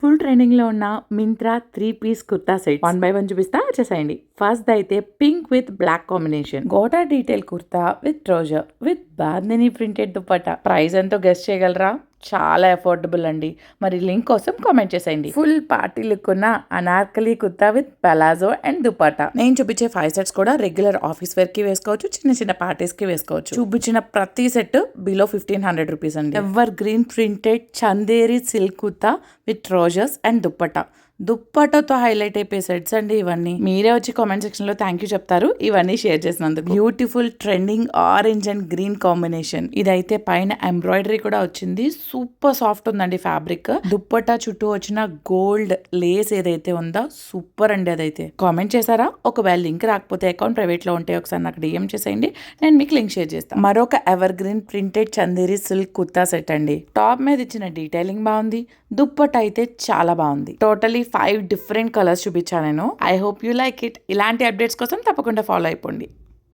Full trending లో ఉన్న Myntra 3 piece kurta set 1 by 1 చూపిస్తా వచ్చేసేయండి. ఫస్ట్ అయితే pink with black combination gota detail kurta with trouser with bandhani printed dupatta. Price ఎంతో గెస్ట్ చేయగలరా? చాలా అఫోర్డబుల్ అండి. మరి లింక్ కోసం కామెంట్ చేసేయండి. ఫుల్ పార్టీ లుక్ ఉన్న Anarkali kurta with palazzo and dupatta. నేను చూపించే 5 సెట్స్ కూడా రెగ్యులర్ ఆఫీస్ వేర్ కి వేసుకోవచ్చు, చిన్న చిన్న పార్టీస్ కి వేసుకోవచ్చు. చూపించిన ప్రతి సెట్ బిలో 1500 రూపీస్ అండి. Evergreen printed Chanderi silk kurta with trousers and dupatta. దుప్పటతో హైలైట్ అయిపోయే సెట్స్ అండి ఇవన్నీ. మీరే వచ్చి కామెంట్ సెక్షన్ లో థ్యాంక్ యూ చెప్తారు ఇవన్నీ షేర్ చేసినందుకు. Beautiful trending orange and green combination. ఇదైతే పైన ఎంబ్రాయిడరీ కూడా వచ్చింది. సూపర్ సాఫ్ట్ ఉందండి ఫ్యాబ్రిక్. దుప్పటా చుట్టూ వచ్చిన గోల్డ్ లేస్ ఏదైతే ఉందో సూపర్ అండి. అదైతే కామెంట్ చేశారా? ఒకవేళ లింక్ రాకపోతే అకౌంట్ ప్రైవేట్ లో ఉంటే ఒకసారి నాకు డిఎం చేసేయండి, నేను మీకు లింక్ షేర్ చేస్తాను. మరొక ever green printed Chanderi silk kurta set అండి. టాప్ మీద ఇచ్చిన డీటెయిలింగ్ బాగుంది, దుప్పట అయితే చాలా బాగుంది. టోటలీ 5 డిఫరెంట్ కలర్స్ చూపించాను నేను. I hope you like it. ఇలాంటి అప్డేట్స్ కోసం తప్పకుండా ఫాలో అయిపోండి.